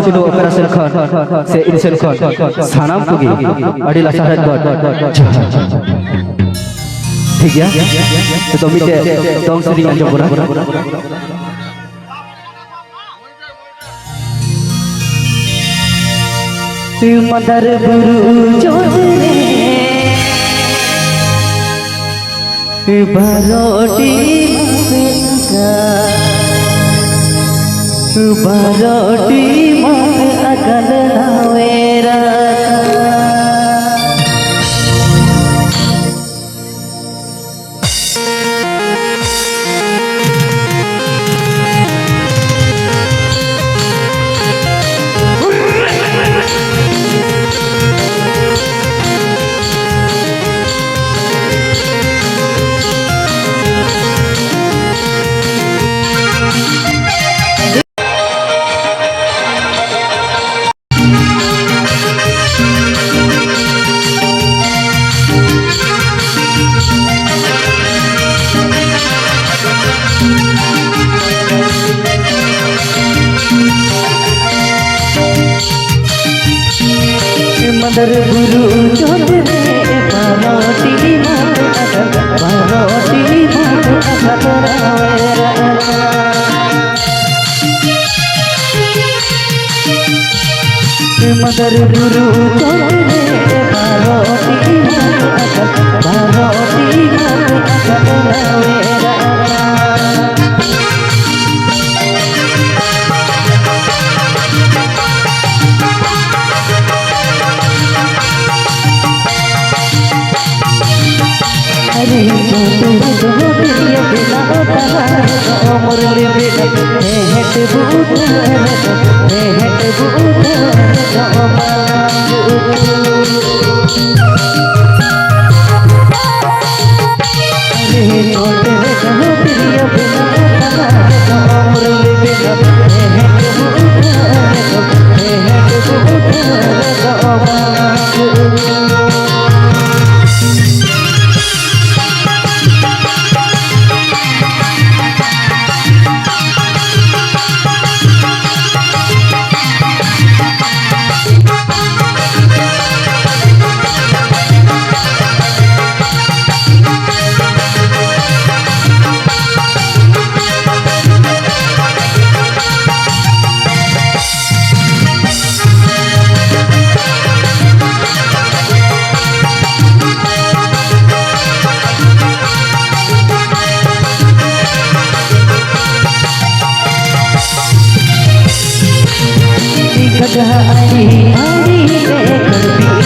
ছিল অপারেশন খান সে ইনসেন খান সানাম কুগি আডিলা সাহায্য ঠিক আছে তো মিতে দং সরি আঞ্জম বনা मदर गुरु जोड़े बारोटी बारोटी अकल नावेरा मदर गुरु जोड़े बारोटी मदर गुरु जोड़े बारोटी अरे जो तेरे बिना तारा मुरली बिना हेट बूट अरे जो तेरे बिना तारा मुरली बिना हेट बूट आड़ी आड़ी आड़ी आड़ी